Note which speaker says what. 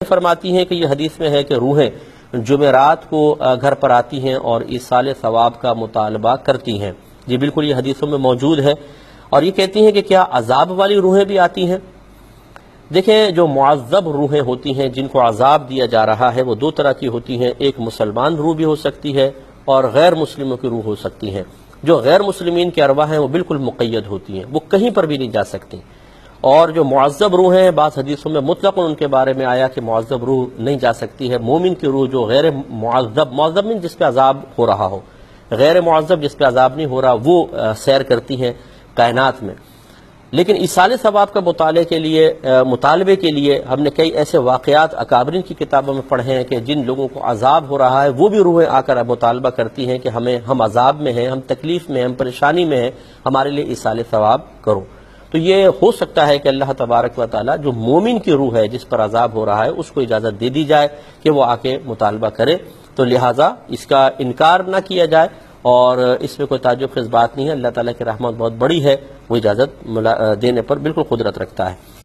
Speaker 1: فرماتی ہیں کہ یہ حدیث میں ہے کہ روحیں جمعرات کو گھر پر آتی ہیں اور ایصال ثواب کا مطالبہ کرتی ہیں۔ یہ بالکل یہ حدیثوں میں موجود ہے، اور یہ کہتی ہیں کہ کیا عذاب والی روحیں بھی آتی ہیں؟ دیکھیں، جو معذب روحیں ہوتی ہیں جن کو عذاب دیا جا رہا ہے وہ دو طرح کی ہوتی ہیں۔ ایک مسلمان روح بھی ہو سکتی ہے اور غیر مسلموں کی روح ہو سکتی ہیں۔ جو غیر مسلمین کی ارواح ہیں وہ بالکل مقید ہوتی ہیں، وہ کہیں پر بھی نہیں جا سکتی۔ اور جو معذب روح ہیں، بعض حدیثوں میں مطلق ان کے بارے میں آیا کہ معذب روح نہیں جا سکتی ہے۔ مومن کی روح جو غیر معذب نہیں جس پہ عذاب ہو رہا ہو، غیر معذب جس پہ عذاب نہیں ہو رہا، وہ سیر کرتی ہیں کائنات میں۔ لیکن ایصال ثواب کا مطالبے کے لیے ہم نے کئی ایسے واقعات اکابرین کی کتابوں میں پڑھے ہیں کہ جن لوگوں کو عذاب ہو رہا ہے وہ بھی روحیں آ کر مطالبہ کرتی ہیں کہ ہم عذاب میں ہیں، ہم تکلیف میں ہیں، ہم پریشانی میں ہیں، ہمارے لیے ایصال ثواب کرو۔ تو یہ ہو سکتا ہے کہ اللہ تبارک و تعالی جو مومن کی روح ہے جس پر عذاب ہو رہا ہے اس کو اجازت دے دی جائے کہ وہ آ کے مطالبہ کرے، تو لہٰذا اس کا انکار نہ کیا جائے، اور اس میں کوئی تعجب خیز بات نہیں ہے۔ اللہ تعالیٰ کی رحمت بہت بڑی ہے، وہ اجازت دینے پر بالکل قدرت رکھتا ہے۔